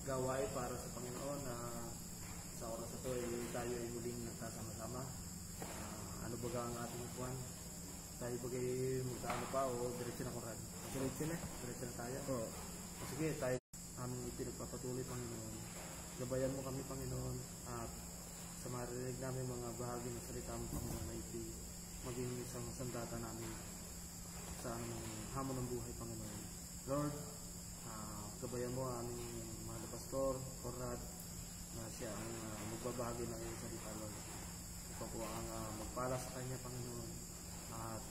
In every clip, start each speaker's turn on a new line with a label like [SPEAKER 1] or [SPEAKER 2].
[SPEAKER 1] gawain para sa Panginoon na sa oras na ito ay tayo ay muling nagkasama-sama. Ano ba ang ating kuwan? Tayo ba kayo magkaano pa o diretso na kuran? Diretso na tayo? Oo. Sige, tayo aming ipinagpapatuloy, Panginoon. Gabayan mo kami, Panginoon, at sa marinig namin mga bahagi ng salita mo, Panginoon, ay maging isang sandata namin sa anong hamon ng buhay, Panginoon. Lord, gabayan mo aming mahal na pastor, Conrad, na siya ang magbabahagi ng iyong salita, Lord. Ikaw po ang magpala sa kanya, Panginoon, at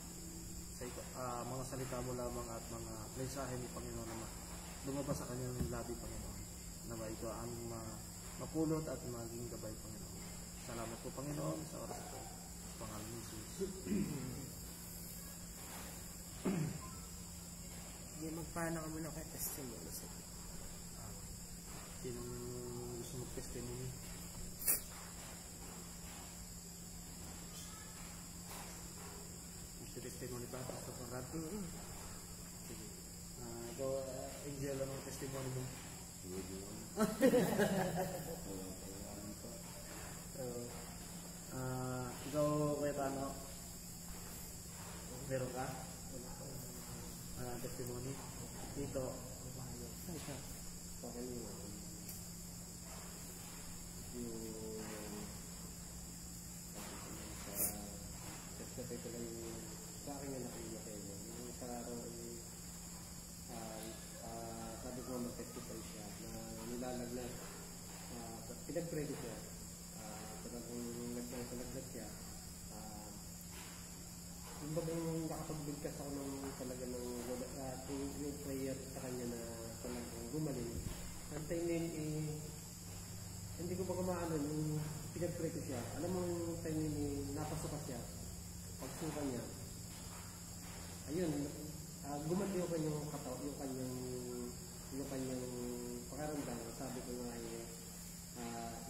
[SPEAKER 1] sa mga salita mo lamang at mga mensahe ni Panginoon na lumabas sa kanyang labi, Panginoon. Nawa ito ang mapulot at maging gabay, Panginoon. Salamat po, Panginoon, sa oras ito. Sa pangalan ni Jesus.
[SPEAKER 2] Hindi, magpaano ka muna kay testimony.
[SPEAKER 1] Sinong gusto mag-testimony? Gusto testimony pa? Gusto pang rat? Sige. Ikaw, Angel, anong testimony mo? Ikaw, kaya paano? Meron ka? Testimony? Dito.
[SPEAKER 3] Sa akin ito lang yung sa akin yung nakilala kayo. Yung sa araw sabi ko mag-testify siya na nilalagnat. Pinag-pray ko siya. Talagang naglalaglat siya. Yung bagang nakapagbigkas ako ng talaga ng yung prayer sa kanya na talagang gumaling. Ang time yun, hindi ko ba kumaano yung pinag-pray ko siya. Alam mo yung time yun, napasok siya. Pagsuka niya, ayun, gumaling yung kanyang kataw, yung kanyang pakaramdam. Sabi ko nga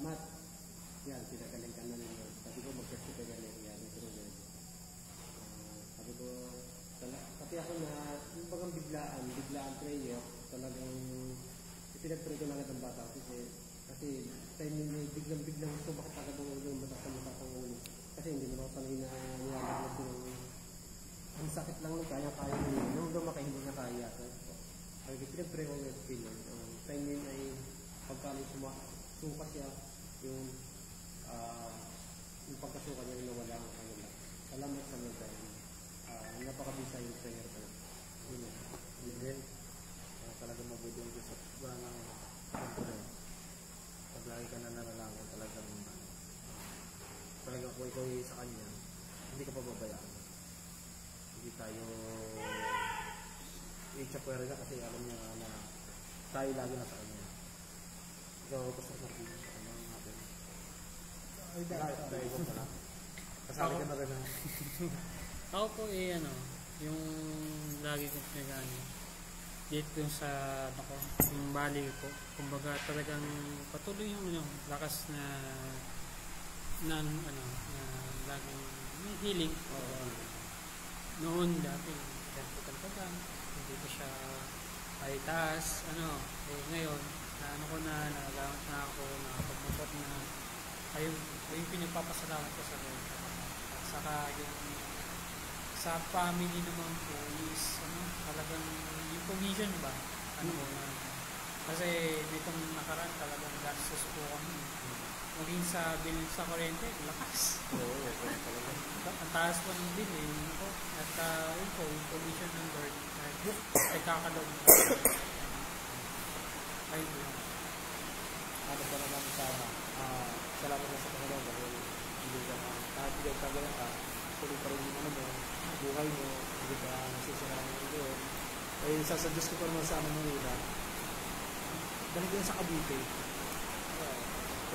[SPEAKER 3] Matt, yan, pinagaling ka na ninyo. Sabi ko, mag-testify ka na yan. Sabi ko, pati ako na, yung bagang biglaan prayer, talagang pinag-pray ko lang ang bata. Kasi time nyo, biglang gusto makapagad yung mata sa mata kong kasi hindi naman ako talaga na nilalagnat ko ng ang sakit lang nung kaya nyo. Nung lumaki, hindi na kaya. Kaya pinag-pray ko ulit pinag. Time nyo ay pagkano suka siya, yung pagkasuka niya yung nawala ang kanila. Salamat sa mga tayo. Napakabisa yung prayer ko.
[SPEAKER 1] Yun. Talagang mabuti yung Diyos at ng pagkurin. Pag lagi ka na nanalangin, talagang kung ikaw sa kanya, hindi ka pababayaan. Hindi tayo i-chapwera ka kasi alam niya na tayo lagi na sa kanya. Ikaw, Pastor Martin, ano natin? Dahil ko pala. Kasali ka na rin na.
[SPEAKER 4] Ako po yung lagi kong pinagano. Dito yung sa, yung bali ko. Kumbaga talagang patuloy yung lakas na laging may healing. Noon dati, kanto-kanto hindi ko siya ay taas, ngayon, nagagamit na ako, nakapagmukot na, ayun pinagpapasalamat ko sa Lord. At saka yung sa family naman po is, talagang yung provision ba? Kasi ditong nakaraan talagang gastos po kami. Maging sa bill sa kuryente, lakas.
[SPEAKER 1] Oo, talagang.
[SPEAKER 4] Ang taas po ng bill At yun po, yung provision ng Lord, ay kakalog. Ayun po.
[SPEAKER 1] Ano pa naman sana, salamat na sa Panginoon dahil hindi ka nakakibigay ka ganyan ka, tuloy pa rin yung buhay mo, hindi ka nasisiraan ng doon. Ay sasuggest ko pa naman sa amin ng una, dahil yan sa Cavite.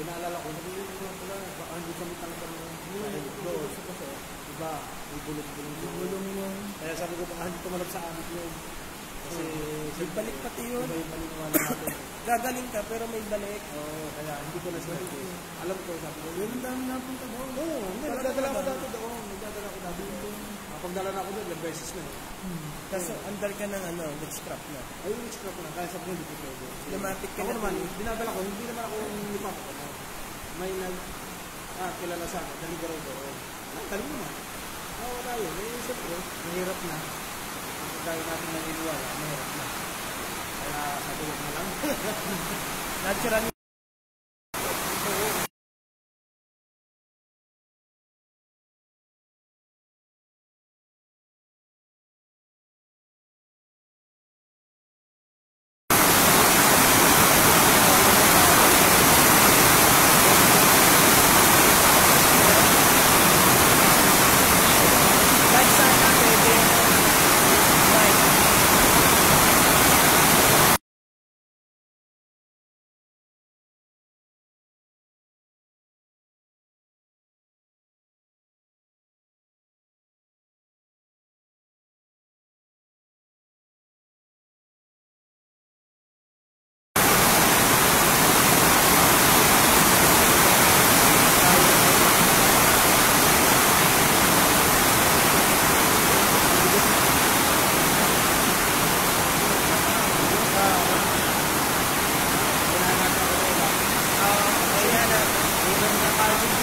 [SPEAKER 1] Naalala ko, nag-iinig lang pala, baka hindi kami talagang doon. Diba, may bulong yun. Kaya sabi ko, baka hindi tumalab sa amin yun. Kasi,
[SPEAKER 2] balik pati yun.
[SPEAKER 1] May paniniwala natin.
[SPEAKER 2] Gagaling ka, pero may balik.
[SPEAKER 1] Oo, kaya hindi ko na-sinabi. Alam ko, sabi ko,
[SPEAKER 2] yun ang dami napunta doon.
[SPEAKER 1] Oo, nagdadala ko dati doon. Nagdadala ko dati doon.
[SPEAKER 3] Nakapagdala na ako doon, ilang beses na eh.
[SPEAKER 2] Tapos andar ka ng nag-scrap na.
[SPEAKER 3] Ay, yung scrap ko na, kaya sabi ko hindi ko pwede.
[SPEAKER 2] Lumatik ka
[SPEAKER 3] Ako
[SPEAKER 2] na.
[SPEAKER 3] naman, dinadala ko, hindi naman ako lipat. May kilala sa akin, daligaro doon. Talim mo na. Wala yun. Eh, siyempre, mahirap na. Kung dahil natin naniniwala, mahirap na. Kaya katulog na lang.
[SPEAKER 2] Natural. Kahit saan na pwede. Right. Ayan na. Ilan na parking.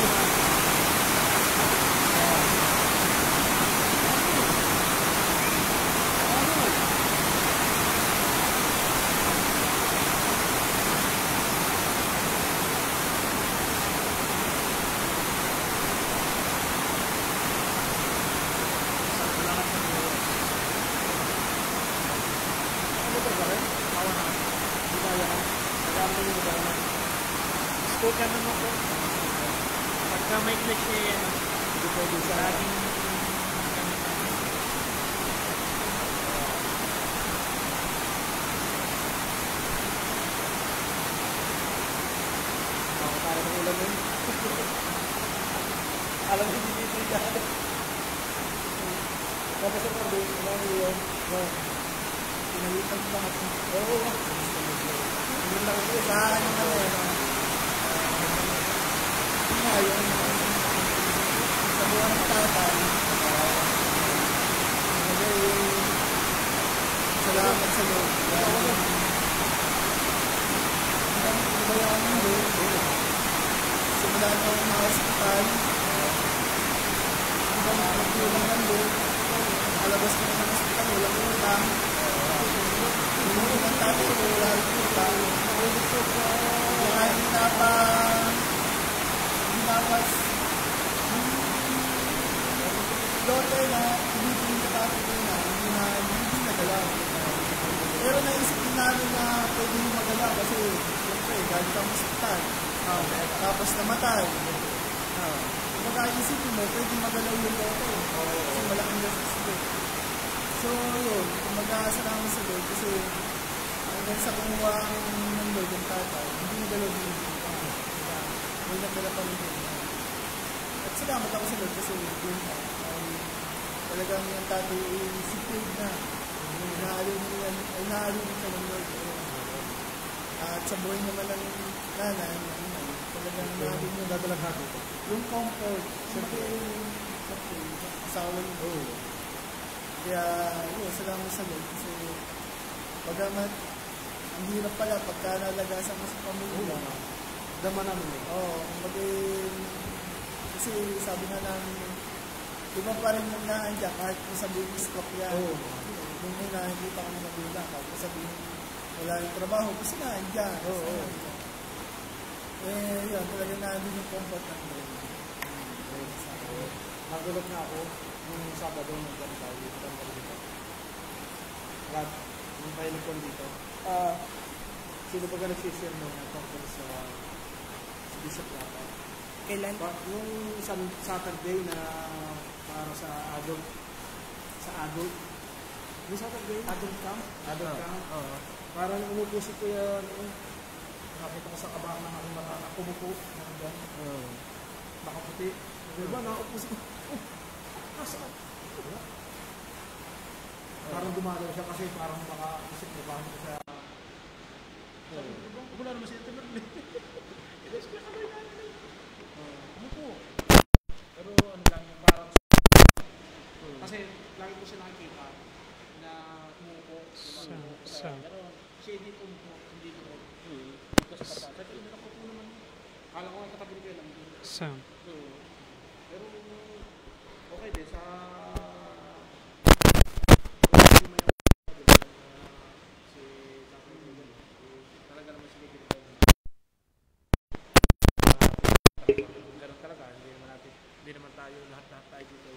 [SPEAKER 4] School ka naman po. Pagka may clutch eh,
[SPEAKER 3] Hindi pwede sa
[SPEAKER 4] laging
[SPEAKER 3] Para ng ulan yun. Alam mo, hindi dito yan. Tapos sa pardo, ano yun? Pinalitan lahat. Oo. Hindi lang ito. Sa akin na yun. Ngayon, sa buwan ng tatay, salamat sa Lord. Bayan ng Lord. Simula na ako na hospital. Ibang nagtulang ng Lord. Alabas ko ng hospital, walang utang. Inuwi ng tatay ko, wala yung utang. Kaya hinapas daughter na ibibigin ka tatay ko na hindi nagalaw. Pero naisip din namin na pwede yung magalaw kasi siyempre galing kang hospital. Tapos namatay. Magkaisipin mo, pwede magalaw yung daughter. Kasi malaking gastos doon. So yun, mag-aasalamat sa Lord kasi hanggang sa kumuha ng Lord yung tatay, hindi nagalaw yung may nagdala pa rin yun. At salamat ako sa Lord kasi yun talagang yung tatay ay secured na. Inaaliw niya siya ng Lord. At sa buhay naman ng nanay, talagang inaaliw niya dadalang hati. Yung comfort, siyempre yung asawa niya. Kaya yun, salamat sa Lord kasi pagamat ang hirap pala pagka nalagasan mo sa pamilya. Dama namin eh.
[SPEAKER 1] Oo, kasi sabi nga namin, iba pa rin yung naandyan kahit kung sabihin iskop yan.
[SPEAKER 3] Oo.
[SPEAKER 1] Nung may nakikita ko ng magulang, kahit kung sabihin wala yung trabaho, kasi naandyan.
[SPEAKER 3] Oo.
[SPEAKER 1] Eh, yun, talaga naandun yung comfort ng Lord.
[SPEAKER 3] Nagulat na ako nung Sabado nagkaroon tayo dito. Rad, nung tayo nagkaroon dito. Sino ba ka nagsishare nung conference sa Bishop Lata?
[SPEAKER 2] Kailan?
[SPEAKER 3] Nung isang Saturday na para sa adult. Sa adult. Yung Saturday? Adult camp? Adult camp. Parang umupo si Kuya, nakita ko sa kabang ng aking mga anak, umupo. Nakaputi. Diba, nakaupo si Nasaan? Parang dumalaw siya kasi parang makaisip mo bakit siya. Wala naman siya tinurli. Ilas ko kami namin. Ano po? Pero ano lang, parang
[SPEAKER 5] Kasi lagi ko siya nakikita na umuupo, umuupo
[SPEAKER 4] Sa-
[SPEAKER 5] pero siya hindi umuupo, hindi ko dito sa tapat. Sabi ko, ako po naman. Kala ko nga katabi ko lang.
[SPEAKER 4] Sam.
[SPEAKER 5] So, pero okay din sa si talaga naman sige dito. Ganun talaga, hindi naman tayo lahat tayo dito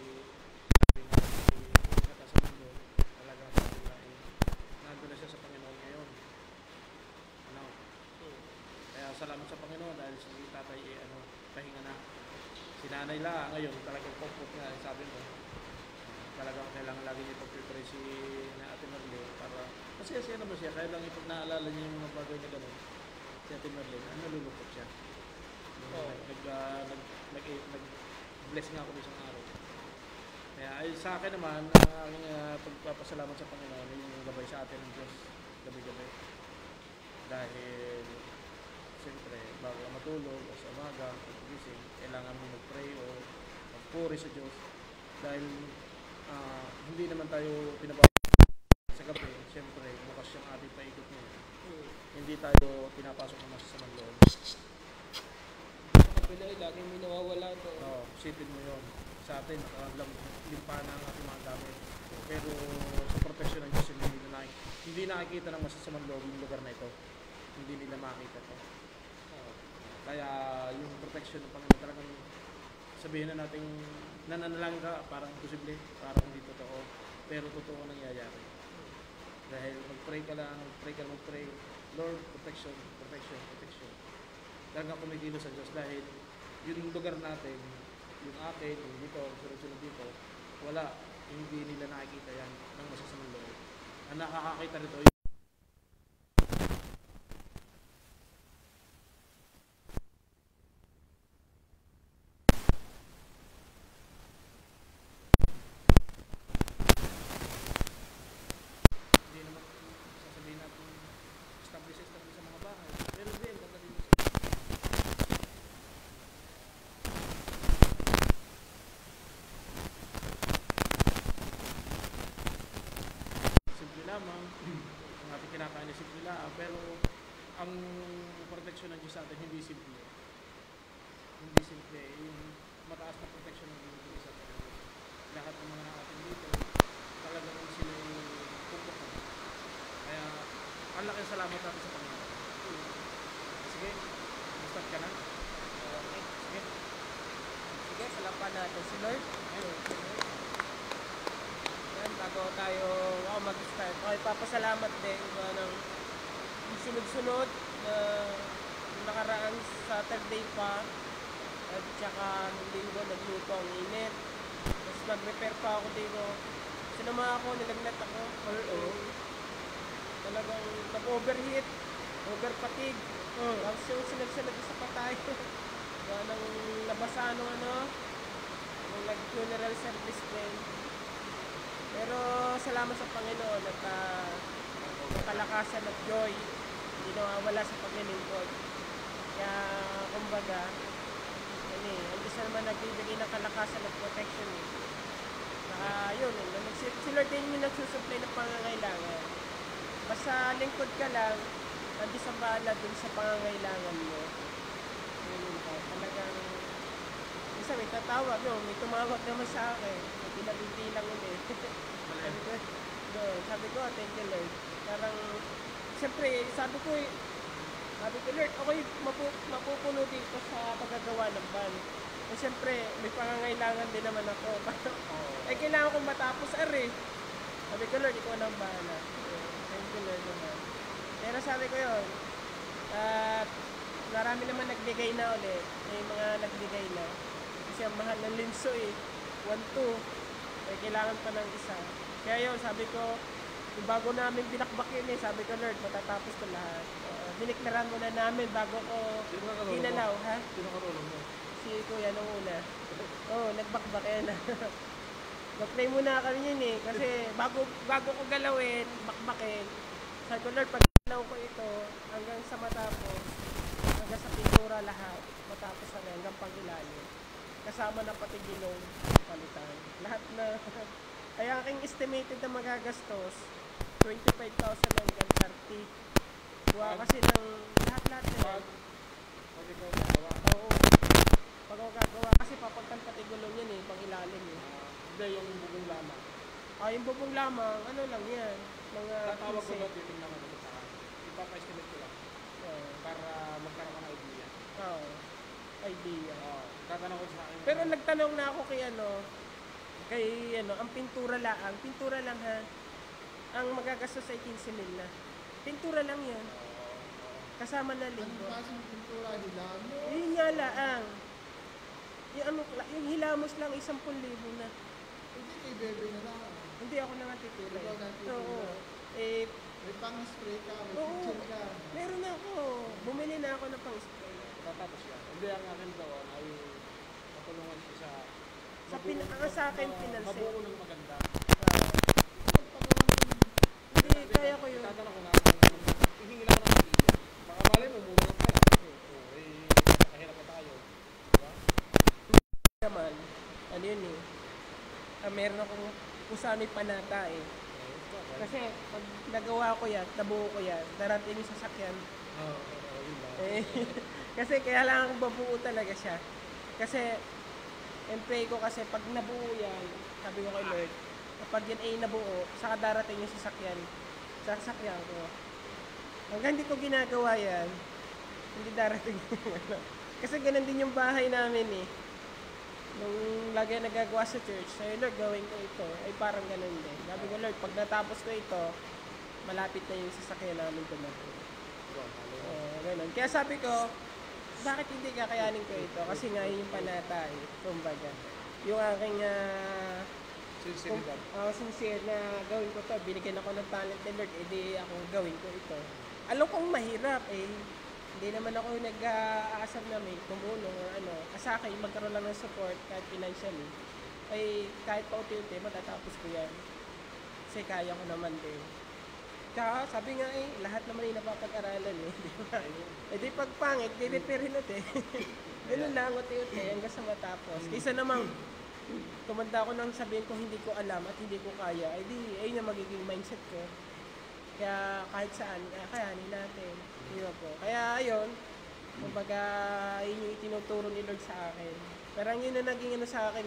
[SPEAKER 5] sa mundo. Talaga nandun na siya sa Panginoon ngayon. Ano? Kaya salamat sa Panginoon dahil si tatay pahinga na. Si nanay la ngayon talagang comfort nga, sabi mo. Talagang kailangan lagi niya pag-prepare si na Ate Merlin para kasi naman siya, kaya lang ipag naalala niya yung mga bagay na gano'n. Si Ate Merlin, nalulungkot siya. Nag-bless nga ako isang araw. Kaya ay, sa akin naman, ang aking pagpapasalamat sa Panginoon yung gabay sa atin ng Diyos gabi-gabi. Dahil siyempre, bago ka matulog o sa umaga, pag-gising, kailangan mo mag-pray o mag-puri sa Diyos. Dahil hindi naman tayo pinababa sa gabi. Siyempre, bukas yung ating paikot ngayon. Hindi tayo pinapasok ng masasamang loob.
[SPEAKER 2] Sa kabila ay laging may nawawala to.
[SPEAKER 5] Oo, sipin mo yun. Sa atin, limpahan na ang ating mga gamit. Pero sa protection ng Diyos, hindi nakikita ng masasamang loob yung lugar na ito. Hindi nila makita ito. Kaya yung protection ng Panginoon talagang sabihin na natin nananalang ka, parang imposible, parang hindi totoo. Pero totoo nangyayari. Dahil mag-pray ka lang, mag-pray. Lord, protection. Talagang kumikilos sa Diyos dahil yung lugar natin, yung akin, yung dito, sunod-sunod dito, wala, hindi nila nakikita yan ng masasamang loob. Ang nakakakita nito hindi naman sasabihin natin establish sa mga bahay. Pero din, ganda din simple lamang ang ating kinakain ay simple lang, pero ang protection ng Diyos sa atin hindi simple. Hindi simple, yung mataas na protection ng Diyos sa atin. Lahat ng mga natin dito, talagang sila yung pupukan. Kaya, ang laking salamat natin sa Panginoon. Sige, start ka na.
[SPEAKER 2] Okay.
[SPEAKER 5] Sige.
[SPEAKER 2] Sige, salapan natin si Lord. Yan, bago ako mag-start. Okay, papasalamat din ng sunod-sunod na nakaraang Saturday pa at saka nung linggo nagluto ang init. Tapos nag-prepare pa ako dito. Sinama ako, nilagnat ako. Talagang nag-overheat, over-fatigue. Tapos yung sinagsanag sa patay. Nang nabasa nung nung nag-funeral service din. Pero salamat sa Panginoon at kalakasan at joy hindi nawawala sa paglilingkod. Kaya kumbaga ang Diyos naman nagbibigay ng kalakasan at protection. Saka yun, si Lord din yung nagsusupply ng pangangailangan. Basta lingkod ka lang, hindi sa bahala dun sa pangangailangan mo. Yun ka, talagang isa may tatawag, may tumawag naman sa akin. May pinabitilang ulit. Sabi ko, thank you Lord. Parang, siyempre, sabi ko Lord, ako'y mapupuno dito sa paggagawa ng van. Eh, siyempre, may pangangailangan din naman ako. Kailangan kong matapos, Sabi ko, Lord, ikaw nang bahala. Thank you, Lord, naman. Pero sabi ko yun, marami naman nagbigay na ulit. May mga nagbigay na. Kasi ang mahal ng linso 1-2. Kailangan pa ng isa. Kaya yun, sabi ko, yung bago namin binakbak yun sabi ko, Lord, matatapos ko lahat. Diniktaran mo na namin bago ko ginalaw, ha?
[SPEAKER 5] Sino karulong mo?
[SPEAKER 2] Si Kuya nung una. Nagbakbak yan. Mag-pray muna kami yun kasi bago ko galawin, bakbakin, sabi ko, Lord, pag galaw ko ito, hanggang sa matapos, hanggang sa pintura lahat, matapos hanggang pang ilalim. Kasama na pati gilong, palitan. Lahat na Ay aking estimated na magagastos 25,000 hanggang 30. Gawa kasi ng lahat-lahat na yan.
[SPEAKER 5] Pag ikaw gagawa.
[SPEAKER 2] Oo. Pag ako gagawa kasi papagkalpati gulong yan pang ilalim
[SPEAKER 5] Hindi, yung bubong lamang.
[SPEAKER 2] Yung bubong lamang, ano lang yan, mga
[SPEAKER 5] Tatawag ko
[SPEAKER 2] 15.
[SPEAKER 5] ba, titignan ko dito sa akin. Ipapa-estimate ko lang. Para magkaroon ka ng idea.
[SPEAKER 2] Oo. Idea.
[SPEAKER 5] Tatanong ko sa akin.
[SPEAKER 2] Pero nagtanong na ako kay ang pintura lang ha. Ang magagastos ay 15,000 na. Pintura lang yan. Kasama na linggo.
[SPEAKER 3] Pasong pintura, hilamo.
[SPEAKER 2] Yun nga laang. Yung hilamos lang 10,000 na.
[SPEAKER 3] Hindi kay Bebe na lang.
[SPEAKER 2] Hindi ako na nga titira.
[SPEAKER 3] Ikaw na titira.
[SPEAKER 2] Oo.
[SPEAKER 3] May pang-spray ka, may
[SPEAKER 2] Oo.
[SPEAKER 3] kitchen ka.
[SPEAKER 2] Meron na ako. Bumili na ako ng pang-spray.
[SPEAKER 5] Tatapos yan. Hindi, ang akin doon ay matulungan ko sa
[SPEAKER 2] Sa akin, pinansin.
[SPEAKER 5] mabuo ng maganda.
[SPEAKER 2] Hindi, kaya ko yun.
[SPEAKER 5] Tatanong ko nga, hihingi lang ako ng idea. Baka malay mo, muna ka pala. Nakahirap pa tayo. Diba?
[SPEAKER 2] Naman, ano yun meron akong usami panata Kasi pag nagawa ko yan, nabuo ko yan, darating yung sasakyan.
[SPEAKER 5] Yun lang.
[SPEAKER 2] Kasi kaya lang akong babuo talaga siya. Kasi, pray ko kasi pag nabuo yan, sabi ko kay Lord, kapag yan ay nabuo, saka darating yung sasakyan. Sasakyan ko. Hanggang hindi ko ginagawa yan, hindi darating Kasi ganun din yung bahay namin Nung lagi nagagawa sa church, sabi Lord, gawin ko ito. Ay parang ganun din. Sabi ko Lord, pag natapos ko ito, malapit na yung sasakyan namin dumating. Ganun. Kaya sabi ko, bakit hindi kakayanin ko ito? Kasi nga yun yung panata kumbaga. Yung aking
[SPEAKER 5] Sinceridad.
[SPEAKER 2] sincere na gawin ko to, binigyan ako ng talent ni Lord, edi ako gawin ko ito. Alam kong mahirap hindi naman ako nag-aasam na may tumulong o sa akin, magkaroon lang ng support kahit financially, ay kahit pa unti-unti, matatapos ko yan. Kasi kaya ko naman din. Tsaka sabi nga lahat naman ay napapag-aralan di ba? Di pag pangit, di-repair ulit Ganun lang, unti-unti, hanggang sa matapos. Kaysa namang, tumanda ko nang sabihin ko hindi ko alam at hindi ko kaya, ayun na magiging mindset ko. Kaya kahit saan, kayanin natin. Kaya ayun, kumbaga yun yung itinuturo ni Lord sa akin. Pero yun na naging sa akin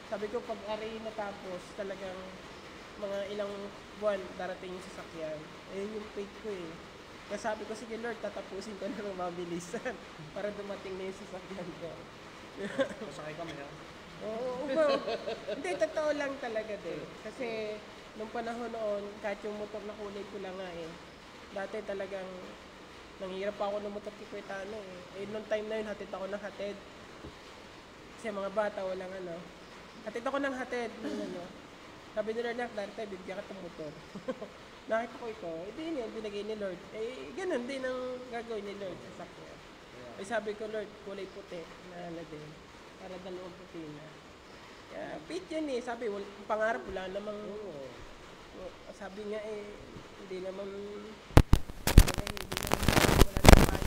[SPEAKER 2] Sabi ko pag aray natapos, talagang mga ilang buwan darating yung sasakyan. Ayun yung faith ko Kaya sabi ko, sige Lord, tatapusin ko na ng mabilisan para dumating na yung sasakyan ko.
[SPEAKER 5] Masakay kami
[SPEAKER 2] Oo, hindi, totoo lang talaga din. Kasi nung panahon noon, kahit yung motor na kulay ko lang dati talagang nanghirap pa ako ng motor Kikwetano nung time na yun, hatid ako ng hatid. Kasi mga bata, walang hatid ako ng hatid. Sabi ni Lord, dati bibigyan ka ng motor. Nakita ko ito, hindi yan, binigay ni Lord. Ganun din ang gagawin ni Lord sa sakyan. Sabi ko, Lord, kulay puti na din. Para dalawang puti na. Kaya, fit yan Sabi, pangarap wala namang, sabi nga hindi naman, wala namang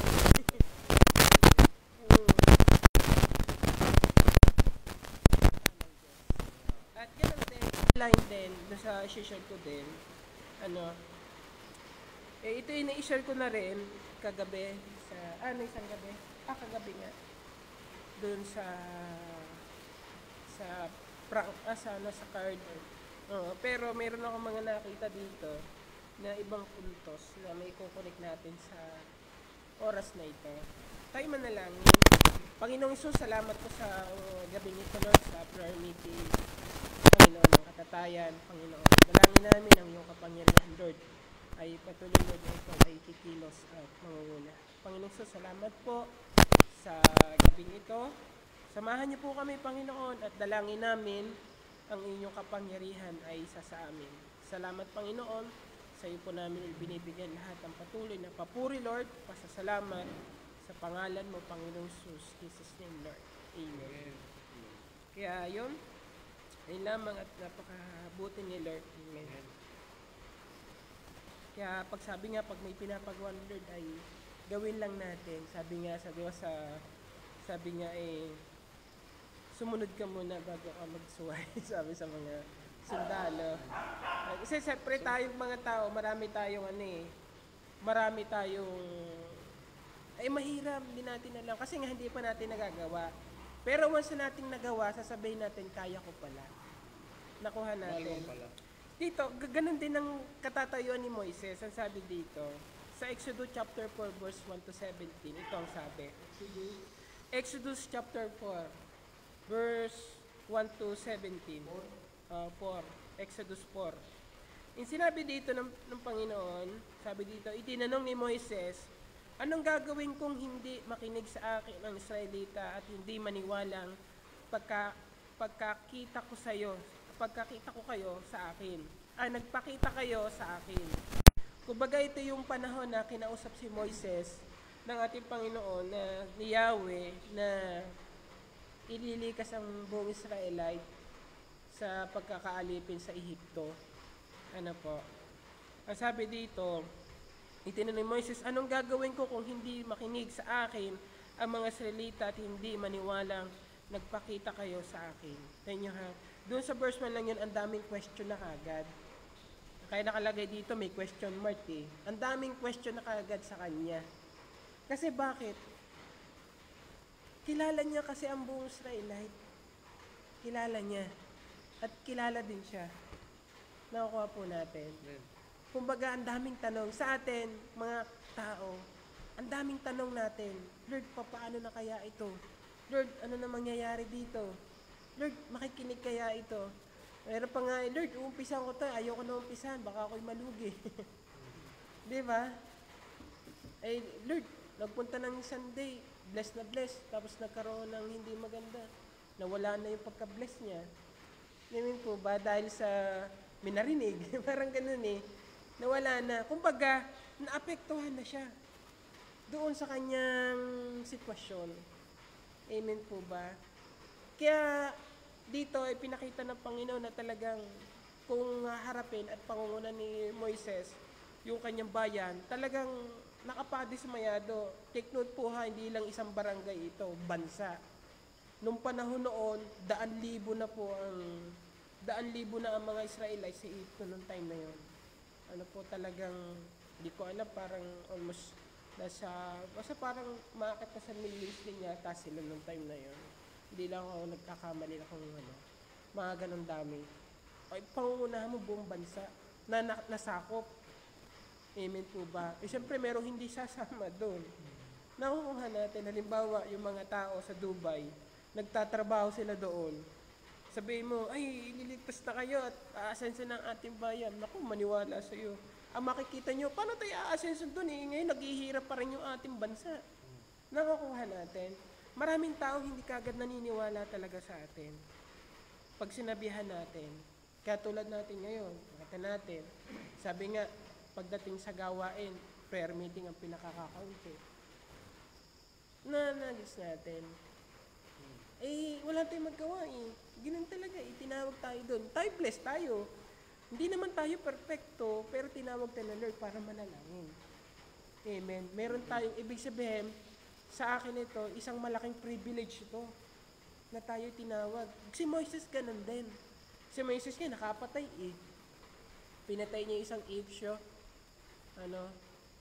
[SPEAKER 2] At ganun din, line din, sa share ko din, ito yung na-share ko na rin kagabi sa, isang gabi? Kagabi nga. Doon sa card. Pero meron ako mga nakita dito na ibang kultos na may kukonek natin sa oras na ito. Tayo manalangin. Panginoong Isus, salamat po sa gabing ito, Lord, sa prayer meeting. Panginoon, ng katatayan, Panginoon. Dalangin namin ang iyong kapangyarihan, Lord, ay patuloy, Lord, na ito ay kikilos at mangunguna. Panginoong Isus, salamat po sa gabing ito. Samahan niyo po kami, Panginoon, at dalangin namin ang inyong kapangyarihan ay isa sa amin. Salamat, Panginoon. Sa iyo po namin binibigyan lahat ng patuloy na papuri, Lord, pasasalamat sa pangalan mo, Panginoong Jesus. Jesus' name, Lord. Amen. Kaya yun, ayun lamang at napakabuti ni Lord. Amen. Kaya pag may pinapagawa ni Lord ay gawin lang natin. Sabi nga sumunod ka muna bago ka magsuway. Sabi sa sundalo. Kasi siyempre tayong mga tao, marami tayong mahirap, hindi natin alam. Kasi nga hindi pa natin nagagawa. Pero once na natin nagawa, sasabihin natin, kaya ko pala. Nakuha natin.
[SPEAKER 5] Maluwang pala.
[SPEAKER 2] Dito, ganun din ang katatayuan ni Moises. Ang sabi dito, sa Exodus chapter 4, verse 1 to 17, ito ang sabi. Exodus chapter 4, verse 1 to 17. 4. Exodus 4. Yung sinabi dito ng Panginoon, sabi dito, itinanong ni Moises, anong gagawin kung hindi makinig sa akin ang Israelita at hindi maniwalang pagkakita ko kayo sa akin. Nagpakita kayo sa akin. Kumbaga ito yung panahon na kinausap si Moises ng ating Panginoon na ni Yahweh na ililikas ang buong Israelite sa pagkakaalipin sa Ehipto. Ano po? Ang sabi dito, itinanong ni Moises, anong gagawin ko kung hindi makinig sa akin ang mga Israelita at hindi maniwalang nagpakita kayo sa akin? Tingnan nyo ha. Doon sa verse 1 lang yun, ang daming question na kagad. Kaya nakalagay dito, may question mark eh. Ang daming question na kagad sa kanya. Kasi bakit? Kilala niya kasi ang buong Israelite. Kilala niya. At kilala din siya. Nakukuha po natin. Kumbaga, ang daming tanong. Sa atin, mga tao, ang daming tanong natin. Lord, paano na kaya ito? Lord, ano na mangyayari dito? Lord, makikinig kaya ito? Meron pa nga, Lord, uumpisan ko to. Ayoko na umpisan. Baka ako'y malugi. Di ba? Lord, nagpunta ng Sunday. Bless na bless. Tapos nagkaroon ng hindi maganda. Nawala na yung pagka-bless niya. Ngayon po ba? Dahil sa minarinig. Parang ganun eh. Nawala na. Kumbaga, naapektuhan na siya. Doon sa kanyang sitwasyon. Amen po ba? Kaya dito ay pinakita ng Panginoon na talagang kung harapin at pangunguna ni Moises yung kanyang bayan, talagang nakapadismayado. Take note po ha, hindi lang isang barangay ito, bansa. Nung panahon noon, daan libo na ang mga Israelites sa Egypt nung time na yon. Ano po talagang, hindi ko alam, parang almost basta parang maakit na sa millions din yata sila nung time na yon. Hindi lang ako nagkakamali na kung mga ganun dami. Ay, pangungunahan mo buong bansa na nasakop. Amen po ba? Siyempre, merong hindi sasama doon. Nakukuha natin, halimbawa, yung mga tao sa Dubai, nagtatrabaho sila doon. Sabihin mo, ay, ililigtas na kayo at aasenso ng ating bayan. Naku, maniwala sa iyo. Ang makikita nyo, paano tayo aasenso doon? Ngayon, naghihirap pa rin yung ating bansa. Nakukuha natin. Maraming tao hindi kagad naniniwala talaga sa atin. Pag sinabihan natin, kaya tulad natin ngayon, nakita natin, sabi nga, pagdating sa gawain, prayer meeting ang pinakakakaunti. Nanalis natin. Wala tayong magawa eh. Ganun talaga eh, tinawag tayo doon. Tayo blessed tayo. Hindi naman tayo perfecto, pero tinawag tayo ng Lord para manalangin. Amen. Meron tayong, ibig sabihin, sa akin ito, isang malaking privilege ito na tayo tinawag. Si Moises ganun din. Si Moises nga nakapatay eh. Pinatay niya isang Egyptio.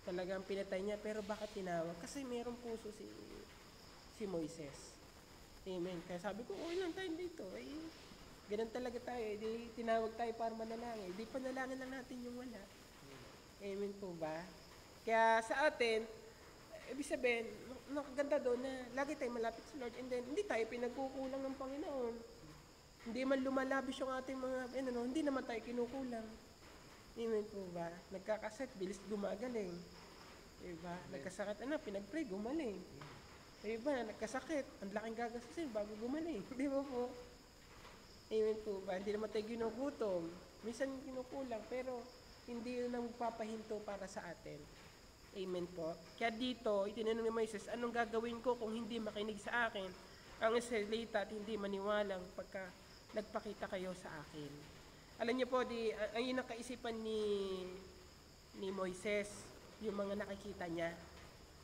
[SPEAKER 2] Talagang pinatay niya. Pero bakit tinawag? Kasi mayroong puso si Moises. Amen. Kaya sabi ko, lang tayo dito. Ganun talaga tayo. Di tinawag tayo para manalangin. Di panalangin lang natin yung wala. Amen po ba? Kaya sa atin, ibig sabihin, nakaganda doon na lagi tayo malapit sa Lord and then hindi tayo pinagkukulang ng Panginoon. Hindi man lumalabis yung ating mga, hindi naman tayo kinukulang. Amen po ba? Nagkakasakit, bilis gumagaling. Diba? Nagkasakit, pinag-pray, gumaling. Diba? Nagkasakit, ang laking gagastusin bago gumaling. Di ba po? Amen po ba? Hindi naman tayo ginugutom. Minsan kinukulang, pero hindi yun ang magpapahinto para sa atin. Amen po. Kaya dito, itinanong ni Moises, anong gagawin ko kung hindi makinig sa akin ang Israelita at hindi maniwalang pagka nagpakita kayo sa akin? Alam niyo po, ang yun ang kaisipan ni Moises, yung mga nakikita niya.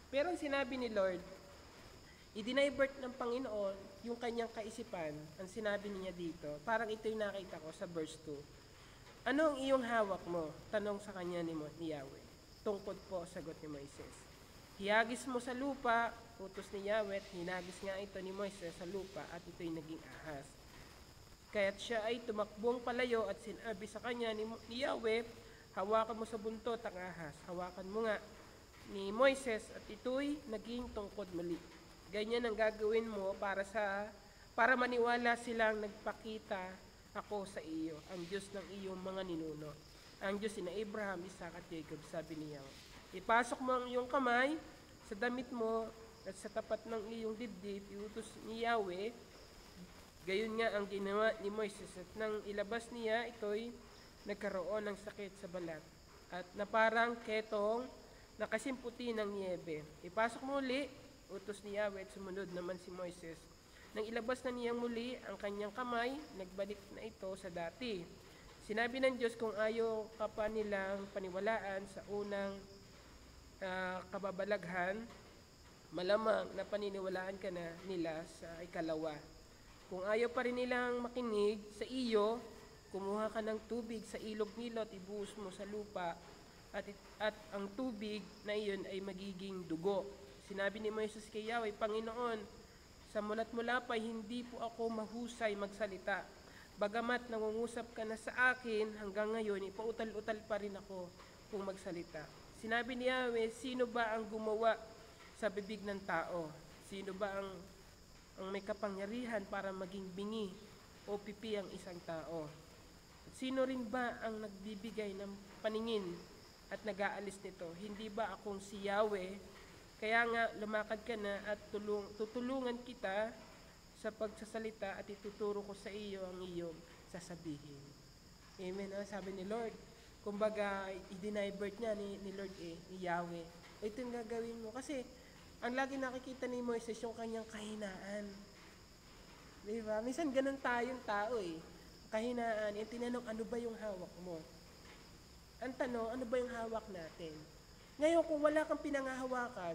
[SPEAKER 2] Pero ang sinabi ni Lord, i-divert ng Panginoon yung kanyang kaisipan, ang sinabi niya dito, parang ito yung nakita ko sa verse 2. Ano ang iyong hawak mo? Tanong sa kanya ni Yahweh. Tungkod po, sagot ni Moises. Hiyagis mo sa lupa, utos ni Yahweh, hinagis nga ito ni Moises sa lupa at ito'y naging ahas. Kaya't siya ay tumakbong palayo at sinabi sa kanya ni Yahweh, hawakan mo sa buntot ang ahas, hawakan mo nga ni Moises at ito'y naging tungkod muli. Ganyan ang gagawin mo para maniwala silang nagpakita ako sa iyo, ang Diyos ng iyong mga ninuno. Ang Diyos ni Abraham, Isaac at Jacob, sabi ni Yahweh. Ipasok mo ang iyong kamay sa damit mo at sa tapat ng iyong dibdib, iutos ni Yahweh. Gayon nga ang ginawa ni Moises at nang ilabas niya, ito'y nagkaroon ng sakit sa balat at na parang ketong nakasimputi ng niebe. Ipasok mo uli, utos ni Yahweh at sumunod naman si Moises. Nang ilabas na niyang muli ang kanyang kamay, nagbalik na ito sa dati. Sinabi ng Diyos, kung ayaw ka pa nilang paniwalaan sa unang kababalaghan, malamang na paniniwalaan ka na nila sa ikalawa. Kung ayaw pa rin nilang makinig sa iyo, kumuha ka ng tubig sa ilog Nilo at ibuhos mo sa lupa at ang tubig na iyon ay magiging dugo. Sinabi ni Moises kay Yahweh, Panginoon, sa mulat mula pa hindi po ako mahusay magsalita. Bagamat nangungusap ka na sa akin, hanggang ngayon ipautal-utal pa rin ako kung magsalita. Sinabi ni Yahweh, sino ba ang gumawa sa bibig ng tao? Sino ba ang may kapangyarihan para maging bingi o pipi ang isang tao? At sino rin ba ang nagbibigay ng paningin at nag-aalis nito? Hindi ba akong si Yahweh? Kaya nga lumakad ka na at tutulungan kita sa pagsasalita at ituturo ko sa iyo ang iyong sasabihin. Amen. Sabi ni Lord, kumbaga i-deny birth niya ni Lord ni Yahweh. Ito yung gagawin mo. Kasi ang lagi nakikita ni Moises yung kanyang kahinaan. Diba? Minsan ganun tayong tao Kahinaan. Yung tinanong, ano ba yung hawak mo? Ang tanong, ano ba yung hawak natin? Ngayon, kung wala kang pinangahawakan,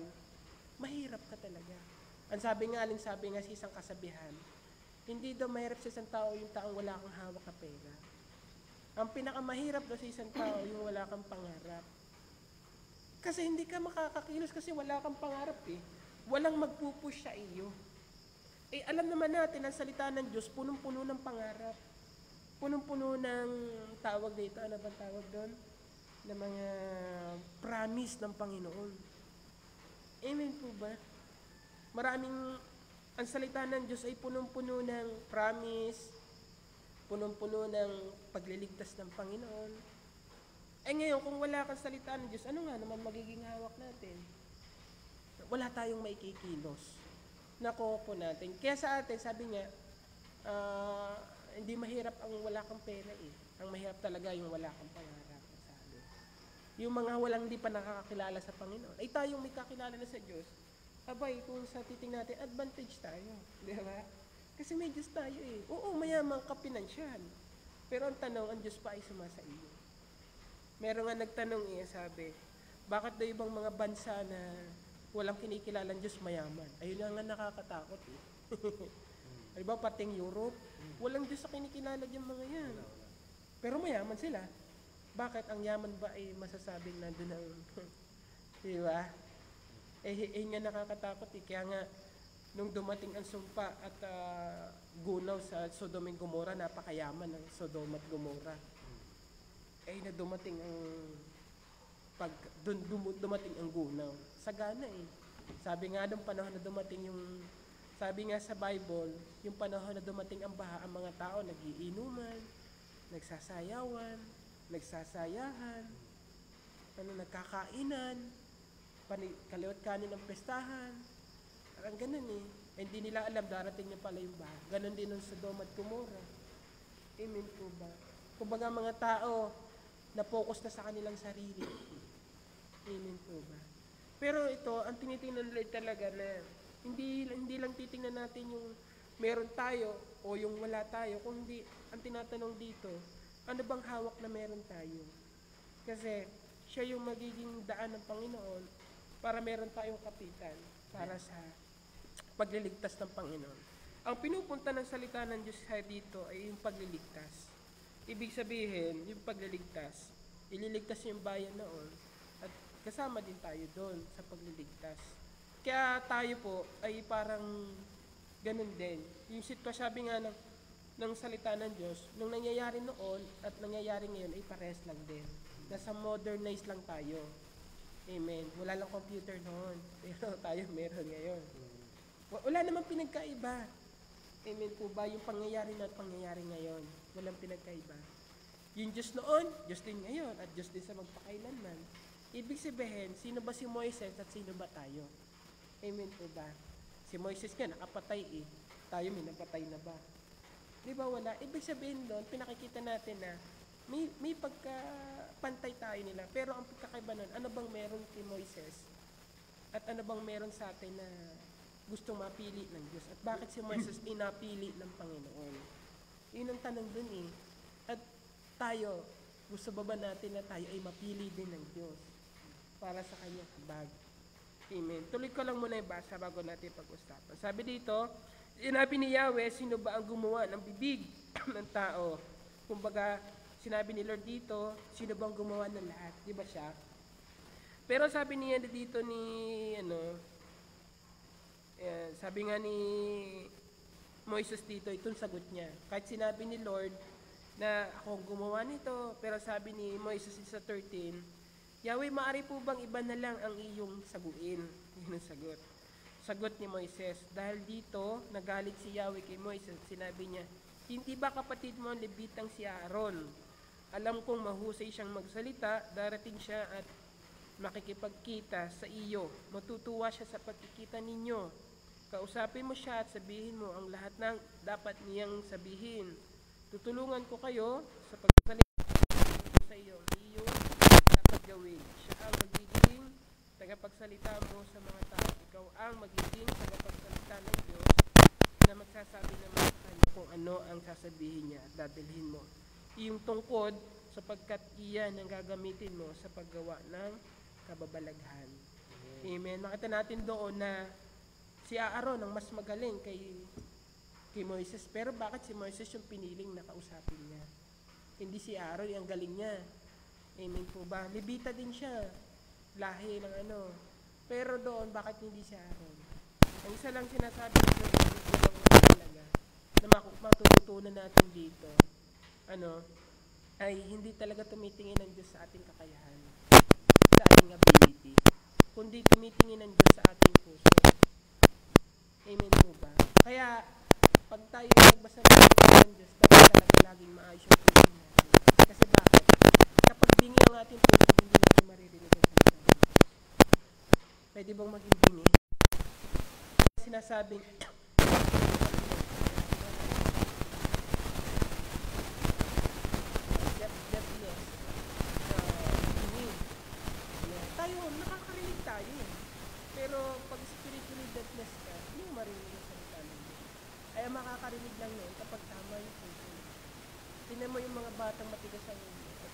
[SPEAKER 2] mahirap ka talaga. Ang sabi nga sa isang kasabihan, hindi daw mahirap sa isang tao yung taong wala kang hawak na pera. Ang pinakamahirap daw sa isang tao yung wala kang pangarap. Kasi hindi ka makakakilos kasi wala kang pangarap Walang magpupush sa iyo. Alam naman natin, ang salita ng Diyos, punong-puno ng pangarap. Punong-puno ng tawag dito, ano bang tawag doon? Na mga promise ng Panginoon. Amen po ba? Ang salita ng Diyos ay punong-puno ng promise, punong-puno ng pagliligtas ng Panginoon. Ngayon, kung wala kang salita ng Diyos, ano nga naman magiging hawak natin? Wala tayong maikikilos. Nakuha po natin. Kaya sa atin, sabi nga, hindi mahirap ang wala kang pera Ang mahirap talaga yung wala kang pangarap. Yung mga walang di pa nakakakilala sa Panginoon, ay tayong may kakilala na sa Diyos. Abay, kung sa titing natin, advantage tayo. Di ba? Kasi may Diyos tayo Oo, mayaman ka pinansyal. Pero ang tanong, ang Diyos pa ay sumasa iyo. Meron nga nagtanong sabi, bakit daw ibang mga bansa na walang kinikilalang Diyos mayaman? Ayun nga nakakatakot Diba, pating Europe, walang Diyos sa kinikilala yung mga yan. Pero mayaman sila. Bakit ang yaman ba ay masasabing nandun ang diba? Nga nakakatakot Kaya nga nung dumating ang sumpa at gunaw sa Sodom and Gomorrah, napakayaman ng Sodom at Gomorrah. Na dumating ang dumating ang gunaw. Sagana Sabi nga nung panahon na dumating sabi nga sa Bible, yung panahon na dumating ang baha, ang mga tao nagiinuman, nagsasayawan, nagsasayahan, nagkakainan, kaliwat kanin ng pestahan. Parang ganun Hindi nila alam, darating niya pala yung baha. Ganun din ng Sodom at Gomorrah. Amen po ba? Kumbaga mga tao, na-focus na sa kanilang sarili. Amen po ba? Pero ito, ang tinitingnan nila talaga na hindi lang titingnan natin yung meron tayo o yung wala tayo, kundi ang tinatanong dito, ano bang hawak na meron tayo? Kasi siya yung magiging daan ng Panginoon para meron tayong kapitan para sa pagliligtas ng Panginoon. Ang pinupunta ng salita ng Diyos dito ay yung pagliligtas. Ibig sabihin, yung pagliligtas, ililigtas yung bayan noon at kasama din tayo doon sa pagliligtas. Kaya tayo po ay parang ganun din. Yung sitwasyon, sabi nga ng salita ng Diyos, nung nangyayari noon at nangyayari ngayon ay pares lang din. Nasa modernize lang tayo. Amen. Wala lang computer noon, pero tayo meron ngayon. Wala namang pinagkaiba. Amen po ba? Yung pangyayari na at pangyayari ngayon, walang pinagkaiba. Yung Diyos noon, Diyos din ngayon, at Diyos din sa magpakailanman. Ibig sabihin, sino ba si Moises at sino ba tayo? Amen po ba? Si Moises nga, nakapatay eh. Tayo may napatay na ba? Di ba wala? Ibig sabihin doon, pinakikita natin na may pagkapantay tayo nila. Pero ang pagkakaiba nun, ano bang meron kay Moises? At ano bang meron sa atin na gustong mapili ng Diyos? At bakit si Moises inapili ng Panginoon? Yun ang tanong dun eh. At tayo, gusto ba natin na tayo ay mapili din ng Diyos para sa kanyang habag? Amen. Tuloy ko lang muna yung basa bago natin pag-usapan. Sabi dito, sinabi ni Yahweh, sino ba ang gumawa ng bibig ng tao? Kumbaga, sinabi ni Lord dito, sino bang gumawa ng lahat? Di ba siya? Pero sabi niya dito sabi nga ni Moises dito, itong sagot niya. Kahit sinabi ni Lord na ako gumawa nito, pero sabi ni Moises sa 13, Yahweh, maaari po bang iba na lang ang iyong saguin? Yun ang sagot. Sagot ni Moises. Dahil dito, nagalit si Yahweh kay Moises. Sinabi niya, hindi ba kapatid mo ang Levitang si Aaron? Alam kong mahusay siyang magsalita, darating siya at makikipagkita sa iyo. Matutuwa siya sa pagkikita ninyo. Kausapin mo siya at sabihin mo ang lahat ng dapat niyang sabihin. Tutulungan ko kayo sa pagsalita sa iyo. Iyo dapat gawin. Siya ang magiging tagapagsalita mo sa mga tao. Ikaw ang magiging tagapagsalita ng Diyos na magsasabi naman sa kanya kung ano ang sasabihin niya at dadalhin mo. Iyong tungkod sapagkat iyan ang gagamitin mo sa paggawa ng kababalaghan. Amen. Makita natin doon na si Aaron ang mas magaling kay Moises. Pero bakit si Moises yung piniling na kausapin niya? Hindi si Aaron, ang galing niya. Amen po ba? Levita din siya. Lahi ng Pero doon, bakit hindi si Aaron? Ang isa lang sinasabi ko talaga na matututunan natin dito, ay hindi talaga tumitingin ng Diyos sa ating kakayahan, sa ating ability, kundi tumitingin ng Diyos sa ating puso. Amen po ba? Kaya, pag tayo nagbasa ng Diyos, dapat talaga laging maayos yung puso natin. Kasi bakit? Kapag bingi ang ating puso, hindi natin maririnig ang salita ng Diyos. Pwede bang maging bingi? Sinasabing, tayo, nakakarinig tayo. Pero pag spiritually deafness ka, hindi mo marinig ang salita ng Diyos. Ay makakarinig lang yun kapag tama yung puso. Tingnan mo yung mga batang matigas ang ulo at